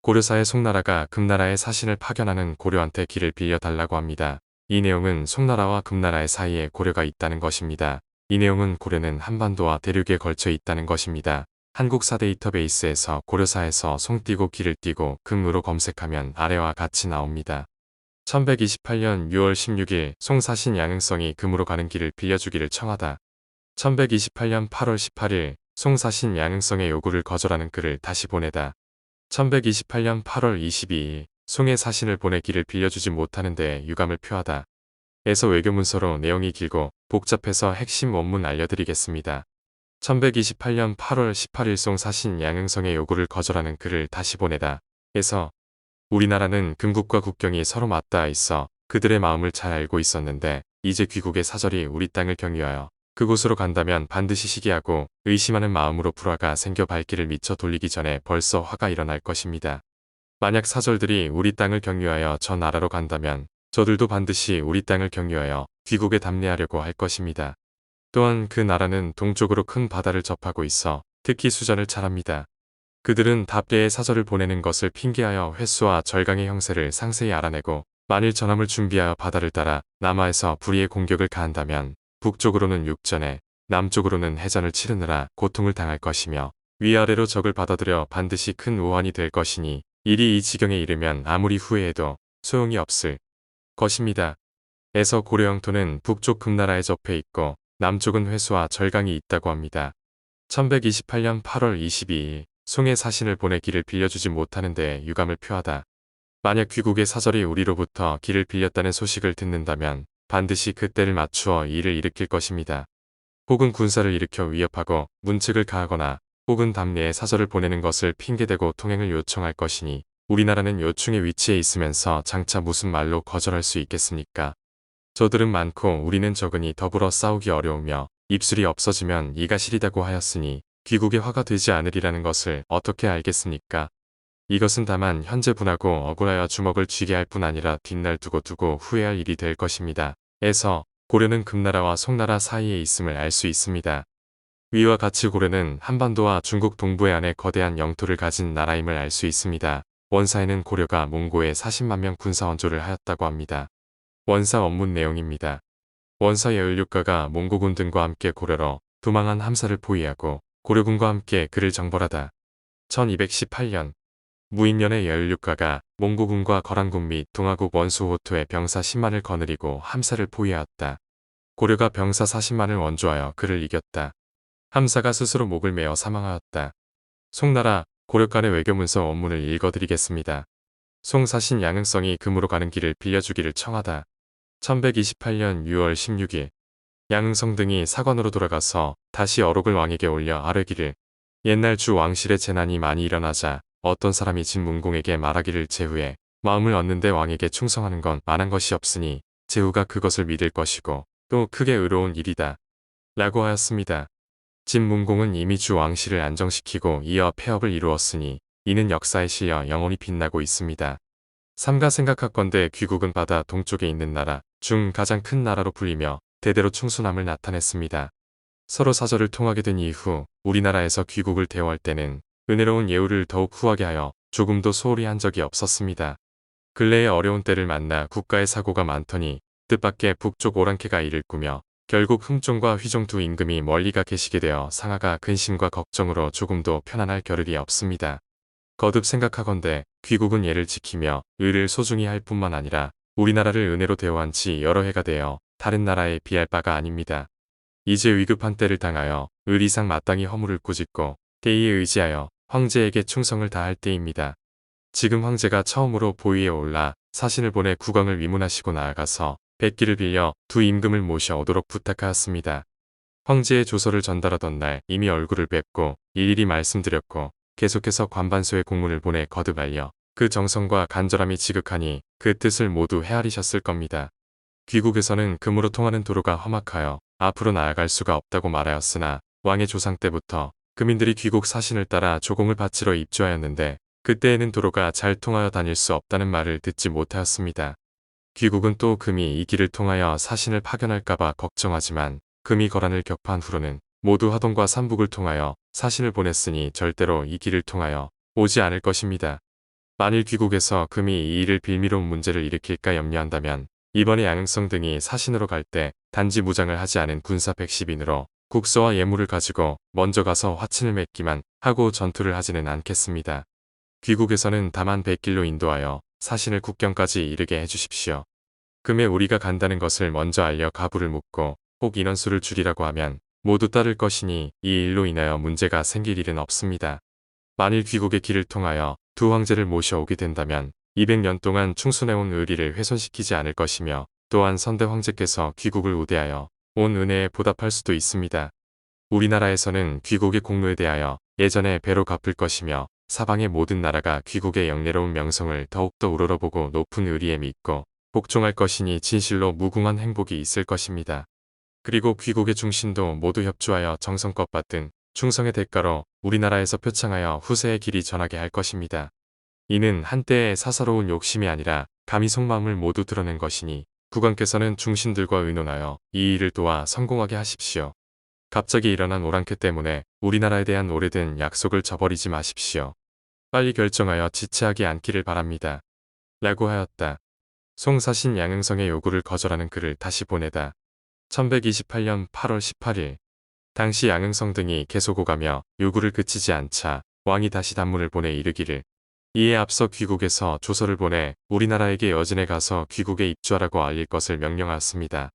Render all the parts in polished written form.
고려사의 송나라가 금나라의 사신을 파견하는 고려한테 길을 빌려달라고 합니다. 이 내용은 송나라와 금나라의 사이에 고려가 있다는 것입니다. 이 내용은 고려는 한반도와 대륙에 걸쳐 있다는 것입니다. 한국사 데이터베이스에서 고려사에서 송 띄고 길을 띄고 금으로 검색하면 아래와 같이 나옵니다. 1128년 6월 16일 송사신 양흥성이 금으로 가는 길을 빌려주기를 청하다. 1128년 8월 18일 송사신 양흥성의 요구를 거절하는 글을 다시 보내다. 1128년 8월 22일 송의 사신을 보내 길을 빌려주지 못하는 데 유감을 표하다. 에서 외교문서로 내용이 길고 복잡해서 핵심 원문 알려드리겠습니다. 1128년 8월 18일 송사신 양흥성의 요구를 거절하는 글을 다시 보내다. 에서 우리나라는 금국과 국경이 서로 맞닿아 있어 그들의 마음을 잘 알고 있었는데 이제 귀국의 사절이 우리 땅을 경유하여 그곳으로 간다면 반드시 시기하고 의심하는 마음으로 불화가 생겨 발길을 미쳐 돌리기 전에 벌써 화가 일어날 것입니다. 만약 사절들이 우리 땅을 경유하여 저 나라로 간다면 저들도 반드시 우리 땅을 경유하여 귀국에 답례하려고 할 것입니다. 또한 그 나라는 동쪽으로 큰 바다를 접하고 있어 특히 수전을 잘합니다. 그들은 답례의 사절을 보내는 것을 핑계하여 횟수와 절강의 형세를 상세히 알아내고 만일 전함을 준비하여 바다를 따라 남하에서 불의의 공격을 가한다면 북쪽으로는 육전에 남쪽으로는 해전을 치르느라 고통을 당할 것이며 위아래로 적을 받아들여 반드시 큰 우환이 될 것이니 일이 이 지경에 이르면 아무리 후회해도 소용이 없을 것입니다. 에서 고려 영토는 북쪽 금나라에 접해 있고 남쪽은 회수와 절강이 있다고 합니다. 1128년 8월 22일 송의 사신을 보내 길을 빌려주지 못하는 데 유감을 표하다. 만약 귀국의 사절이 우리로부터 길을 빌렸다는 소식을 듣는다면 반드시 그때를 맞추어 일을 일으킬 것입니다. 혹은 군사를 일으켜 위협하고 문책을 가하거나 혹은 답례의 사절을 보내는 것을 핑계대고 통행을 요청할 것이니 우리나라는 요충의 위치에 있으면서 장차 무슨 말로 거절할 수 있겠습니까? 저들은 많고 우리는 적으니 더불어 싸우기 어려우며 입술이 없어지면 이가 시리다고 하였으니 귀국의 화가 되지 않으리라는 것을 어떻게 알겠습니까? 이것은 다만 현재 분하고 억울하여 주먹을 쥐게 할 뿐 아니라 뒷날 두고 후회할 일이 될 것입니다. 에서 고려는 금나라와 송나라 사이에 있음을 알 수 있습니다. 위와 같이 고려는 한반도와 중국 동부해 안에 거대한 영토를 가진 나라임을 알 수 있습니다. 원사에는 고려가 몽고에 40만 명 군사 원조를 하였다고 합니다. 원사 원문 내용입니다. 원사 여율육가가 몽고군 등과 함께 고려로 도망한 함사를 포위하고 고려군과 함께 그를 정벌하다. 1218년 무인년의 여율육가가 몽고군과 거란군 및 동아국 원수 호토의 병사 10만을 거느리고 함사를 포위하였다. 고려가 병사 40만을 원조하여 그를 이겼다. 함사가 스스로 목을 메어 사망하였다. 송나라, 고려 간의 외교문서 원문을 읽어드리겠습니다. 송사신 양흥성이 금으로 가는 길을 빌려주기를 청하다. 1128년 6월 16일 양흥성 등이 사관으로 돌아가서 다시 어록을 왕에게 올려 아뢰기를 옛날 주 왕실의 재난이 많이 일어나자 어떤 사람이 진문공에게 말하기를 제후에 마음을 얻는데 왕에게 충성하는 건 만한 것이 없으니 제후가 그것을 믿을 것이고 또 크게 의로운 일이다. 라고 하였습니다. 진문공은 이미 주 왕실을 안정시키고 이어 폐업을 이루었으니 이는 역사에 실려 영원히 빛나고 있습니다. 삼가 생각하건대 귀국은 바다 동쪽에 있는 나라 중 가장 큰 나라로 불리며 대대로 충순함을 나타냈습니다. 서로 사절을 통하게 된 이후 우리나라에서 귀국을 대우할 때는 은혜로운 예우를 더욱 후하게 하여 조금도 소홀히 한 적이 없었습니다. 근래에 어려운 때를 만나 국가의 사고가 많더니 뜻밖의 북쪽 오랑캐가 이를 꾸며 결국 흠종과 휘종 두 임금이 멀리가 계시게 되어 상하가 근심과 걱정으로 조금도 편안할 겨를이 없습니다. 거듭 생각하건대 귀국은 예를 지키며 의를 소중히 할 뿐만 아니라 우리나라를 은혜로 대우한 지 여러 해가 되어 다른 나라에 비할 바가 아닙니다. 이제 위급한 때를 당하여 을 이상 마땅히 허물을 꾸짖고 대의에 의지하여 황제에게 충성을 다할 때입니다. 지금 황제가 처음으로 보위에 올라 사신을 보내 국왕을 위문하시고 나아가서 백기를 빌려 두 임금을 모셔오도록 부탁하였습니다. 황제의 조서를 전달하던 날 이미 얼굴을 뵙고 일일이 말씀드렸고 계속해서 관반소에 공문을 보내 거듭 알려 그 정성과 간절함이 지극하니 그 뜻을 모두 헤아리셨을 겁니다. 귀국에서는 금으로 통하는 도로가 험악하여 앞으로 나아갈 수가 없다고 말하였으나 왕의 조상 때부터 금인들이 귀국 사신을 따라 조공을 바치러 입주하였는데 그때에는 도로가 잘 통하여 다닐 수 없다는 말을 듣지 못하였습니다. 귀국은 또 금이 이 길을 통하여 사신을 파견할까봐 걱정하지만 금이 거란을 격파한 후로는 모두 하동과 삼북을 통하여 사신을 보냈으니 절대로 이 길을 통하여 오지 않을 것입니다. 만일 귀국에서 금이 이 일을 빌미로운 문제를 일으킬까 염려한다면 이번에 양흥성 등이 사신으로 갈 때 단지 무장을 하지 않은 군사 110인으로 국서와 예물을 가지고 먼저 가서 화친을 맺기만 하고 전투를 하지는 않겠습니다. 귀국에서는 다만 100길로 인도하여 사신을 국경까지 이르게 해주십시오. 금에 우리가 간다는 것을 먼저 알려 가부를 묻고 혹 인원수를 줄이라고 하면 모두 따를 것이니 이 일로 인하여 문제가 생길 일은 없습니다. 만일 귀국의 길을 통하여 두 황제를 모셔오게 된다면 200년 동안 충순해온 의리를 훼손시키지 않을 것이며 또한 선대 황제께서 귀국을 우대하여 온 은혜에 보답할 수도 있습니다. 우리나라에서는 귀국의 공로에 대하여 예전에 배로 갚을 것이며 사방의 모든 나라가 귀국의 영예로운 명성을 더욱더 우러러보고 높은 의리에 믿고 복종할 것이니 진실로 무궁한 행복이 있을 것입니다. 그리고 귀국의 중신도 모두 협조하여 정성껏 받든 충성의 대가로 우리나라에서 표창하여 후세의 길이 전하게 할 것입니다. 이는 한때의 사사로운 욕심이 아니라 감히 속마음을 모두 드러낸 것이니 국왕께서는 중신들과 의논하여 이 일을 도와 성공하게 하십시오. 갑자기 일어난 오랑캐 때문에 우리나라에 대한 오래된 약속을 저버리지 마십시오. 빨리 결정하여 지체하지 않기를 바랍니다. 라고 하였다. 송사신 양흥성의 요구를 거절하는 글을 다시 보내다. 1128년 8월 18일 당시 양흥성 등이 계속 오가며 요구를 그치지 않자 왕이 다시 단문을 보내 이르기를 이에 앞서 귀국에서 조서를 보내 우리나라에게 여진에 가서 귀국에 입주하라고 알릴 것을 명령하였습니다.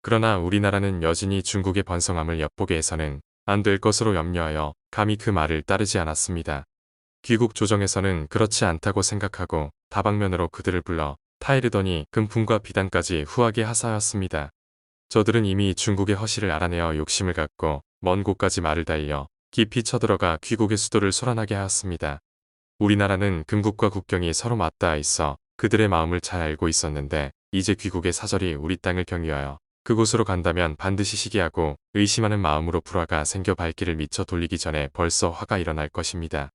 그러나 우리나라는 여진이 중국의 번성함을 엿보게 해서는 안 될 것으로 염려하여 감히 그 말을 따르지 않았습니다. 귀국 조정에서는 그렇지 않다고 생각하고 다방면으로 그들을 불러 타이르더니 금품과 비단까지 후하게 하사하였습니다. 저들은 이미 중국의 허실을 알아내어 욕심을 갖고 먼 곳까지 말을 달려 깊이 쳐들어가 귀국의 수도를 소란하게 하였습니다. 우리나라는 금국과 국경이 서로 맞닿아 있어 그들의 마음을 잘 알고 있었는데 이제 귀국의 사절이 우리 땅을 경유하여 그곳으로 간다면 반드시 시기하고 의심하는 마음으로 불화가 생겨 발길을 미쳐 돌리기 전에 벌써 화가 일어날 것입니다.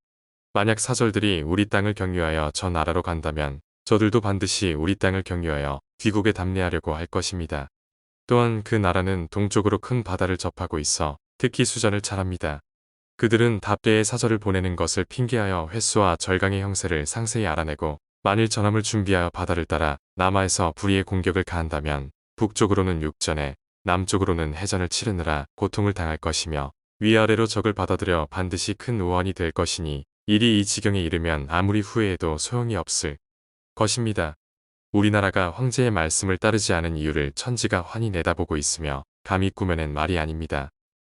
만약 사절들이 우리 땅을 경유하여 저 나라로 간다면 저들도 반드시 우리 땅을 경유하여 귀국에 답례하려고 할 것입니다. 또한 그 나라는 동쪽으로 큰 바다를 접하고 있어 특히 수전을 잘합니다. 그들은 답례의 사절을 보내는 것을 핑계하여 횟수와 절강의 형세를 상세히 알아내고 만일 전함을 준비하여 바다를 따라 남하에서 불의의 공격을 가한다면 북쪽으로는 육전에 남쪽으로는 해전을 치르느라 고통을 당할 것이며 위아래로 적을 받아들여 반드시 큰 우환이 될 것이니 일이 이 지경에 이르면 아무리 후회해도 소용이 없을 것입니다. 우리나라가 황제의 말씀을 따르지 않은 이유를 천지가 환히 내다보고 있으며 감히 꾸며낸 말이 아닙니다.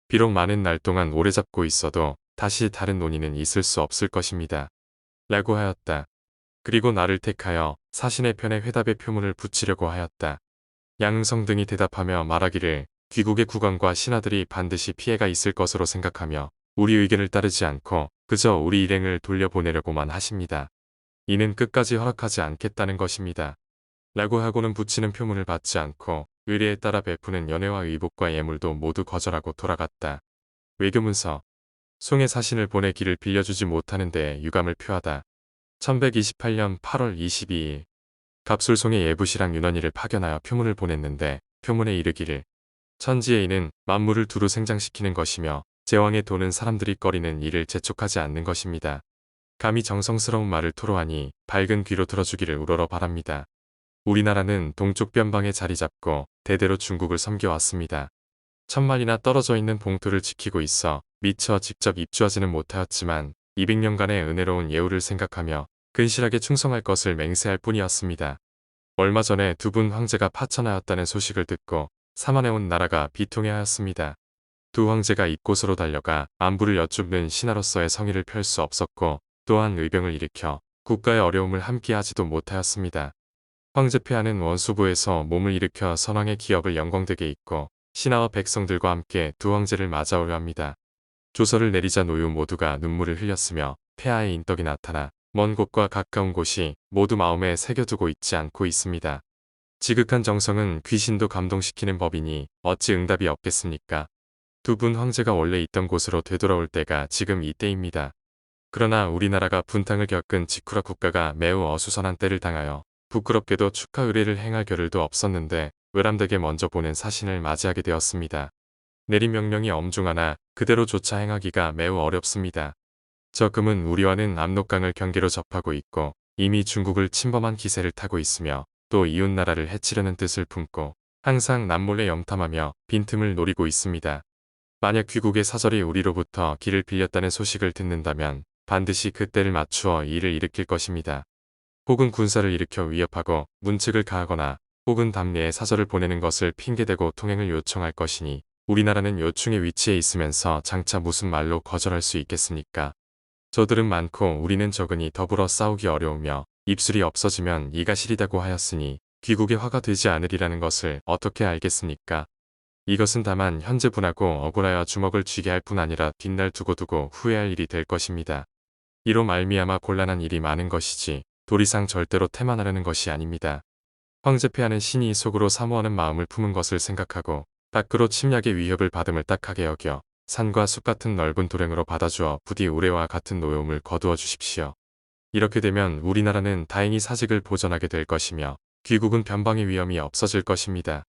비록 많은 날 동안 오래 잡고 있어도 다시 다른 논의는 있을 수 없을 것입니다. 라고 하였다. 그리고 나를 택하여 사신의 편에 회답의 표문을 붙이려고 하였다. 양흥성 등이 대답하며 말하기를 귀국의 국왕과 신하들이 반드시 피해가 있을 것으로 생각하며 우리 의견을 따르지 않고 그저 우리 일행을 돌려보내려고만 하십니다. 이는 끝까지 허락하지 않겠다는 것입니다. 라고 하고는 붙이는 표문을 받지 않고 의례에 따라 베푸는 연회와 의복과 예물도 모두 거절하고 돌아갔다. 외교문서 송의 사신을 보내 길을 빌려주지 못하는 데에 유감을 표하다. 1128년 8월 22일 갑술송의 예부시랑 윤원이를 파견하여 표문을 보냈는데 표문에 이르기를 천지의 이는 만물을 두루 생장시키는 것이며 제왕의 도는 사람들이 꺼리는 일을 재촉하지 않는 것입니다. 감히 정성스러운 말을 토로하니 밝은 귀로 들어주기를 우러러 바랍니다. 우리나라는 동쪽 변방에 자리 잡고 대대로 중국을 섬겨왔습니다. 1000마리나 떨어져 있는 봉투를 지키고 있어 미처 직접 입주하지는 못하였지만 200년간의 은혜로운 예우를 생각하며 근실하게 충성할 것을 맹세할 뿐이었습니다. 얼마 전에 두 분 황제가 파천하였다는 소식을 듣고 사만해온 나라가 비통해하였습니다. 두 황제가 이곳으로 달려가 안부를 여쭙는 신하로서의 성의를 펼 수 없었고 또한 의병을 일으켜 국가의 어려움을 함께하지도 못하였습니다. 황제 폐하는 원수부에서 몸을 일으켜 선왕의 기업을 영광되게 잇고 신하와 백성들과 함께 두 황제를 맞아오려 합니다. 조서를 내리자 노유 모두가 눈물을 흘렸으며 폐하의 인덕이 나타나 먼 곳과 가까운 곳이 모두 마음에 새겨두고 있지 않고 있습니다. 지극한 정성은 귀신도 감동시키는 법이니 어찌 응답이 없겠습니까? 두 분 황제가 원래 있던 곳으로 되돌아올 때가 지금 이때입니다. 그러나 우리나라가 분탕을 겪은 직후라 국가가 매우 어수선한 때를 당하여 부끄럽게도 축하 의례를 행할 겨를도 없었는데 외람되게 먼저 보낸 사신을 맞이하게 되었습니다. 내린 명령이 엄중하나 그대로 조차 행하기가 매우 어렵습니다. 저 금은 우리와는 압록강을 경계로 접하고 있고 이미 중국을 침범한 기세를 타고 있으며 또 이웃나라를 해치려는 뜻을 품고 항상 남몰래 염탐하며 빈틈을 노리고 있습니다. 만약 귀국의 사절이 우리로부터 길을 빌렸다는 소식을 듣는다면 반드시 그때를 맞추어 일을 일으킬 것입니다. 혹은 군사를 일으켜 위협하고 문책을 가하거나 혹은 담내에 사절을 보내는 것을 핑계대고 통행을 요청할 것이니 우리나라는 요충의 위치에 있으면서 장차 무슨 말로 거절할 수 있겠습니까? 저들은 많고 우리는 적으니 더불어 싸우기 어려우며 입술이 없어지면 이가 시리다고 하였으니 귀국의 화가 되지 않으리라는 것을 어떻게 알겠습니까? 이것은 다만 현재 분하고 억울하여 주먹을 쥐게 할 뿐 아니라 뒷날 두고두고 후회할 일이 될 것입니다. 이로 말미암아 곤란한 일이 많은 것이지 도리상 절대로 태만하려는 것이 아닙니다. 황제폐하는 신이 속으로 사모하는 마음을 품은 것을 생각하고 밖으로 침략의 위협을 받음을 딱하게 여겨 산과 숲 같은 넓은 도량으로 받아주어 부디 우레와 같은 노여움을 거두어 주십시오. 이렇게 되면 우리나라는 다행히 사직을 보전하게 될 것이며 귀국은 변방의 위험이 없어질 것입니다.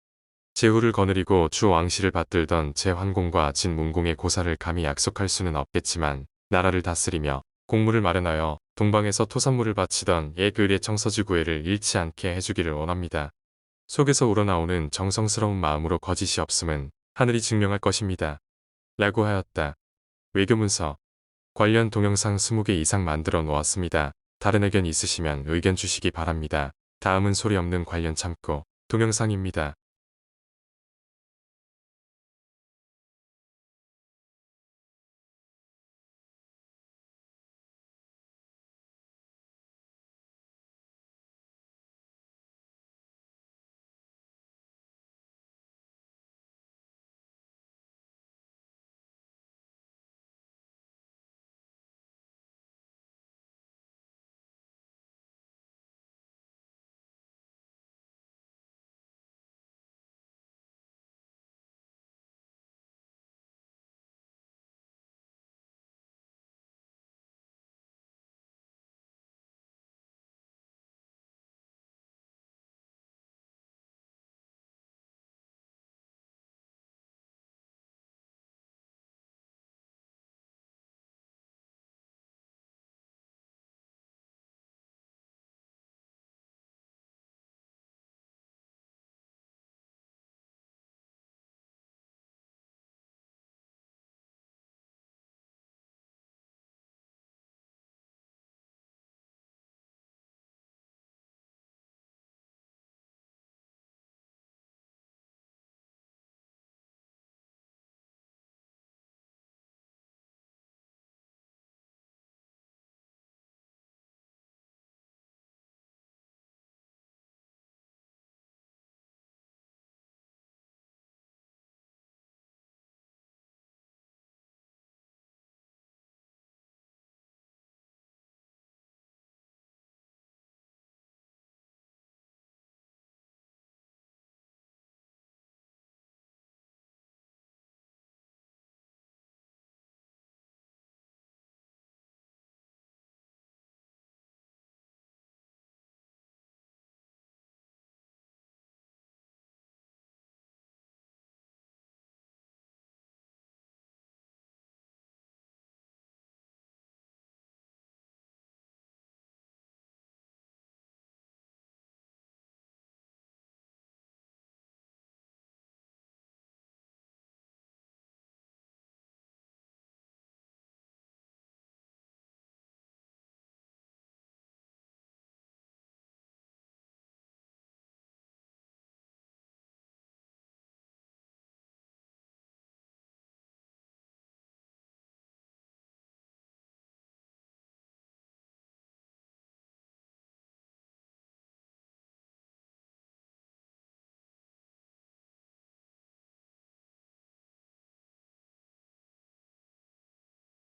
제후를 거느리고 주 왕실을 받들던 제환공과 진문공의 고사를 감히 약속할 수는 없겠지만 나라를 다스리며 공물을 마련하여 동방에서 토산물을 바치던 옛 의례 청서지 구애를 잃지 않게 해주기를 원합니다. 속에서 우러나오는 정성스러운 마음으로 거짓이 없음은 하늘이 증명할 것입니다. 라고 하였다. 외교문서 관련 동영상 20개 이상 만들어 놓았습니다. 다른 의견 있으시면 의견 주시기 바랍니다. 다음은 소리 없는 관련 참고 동영상입니다.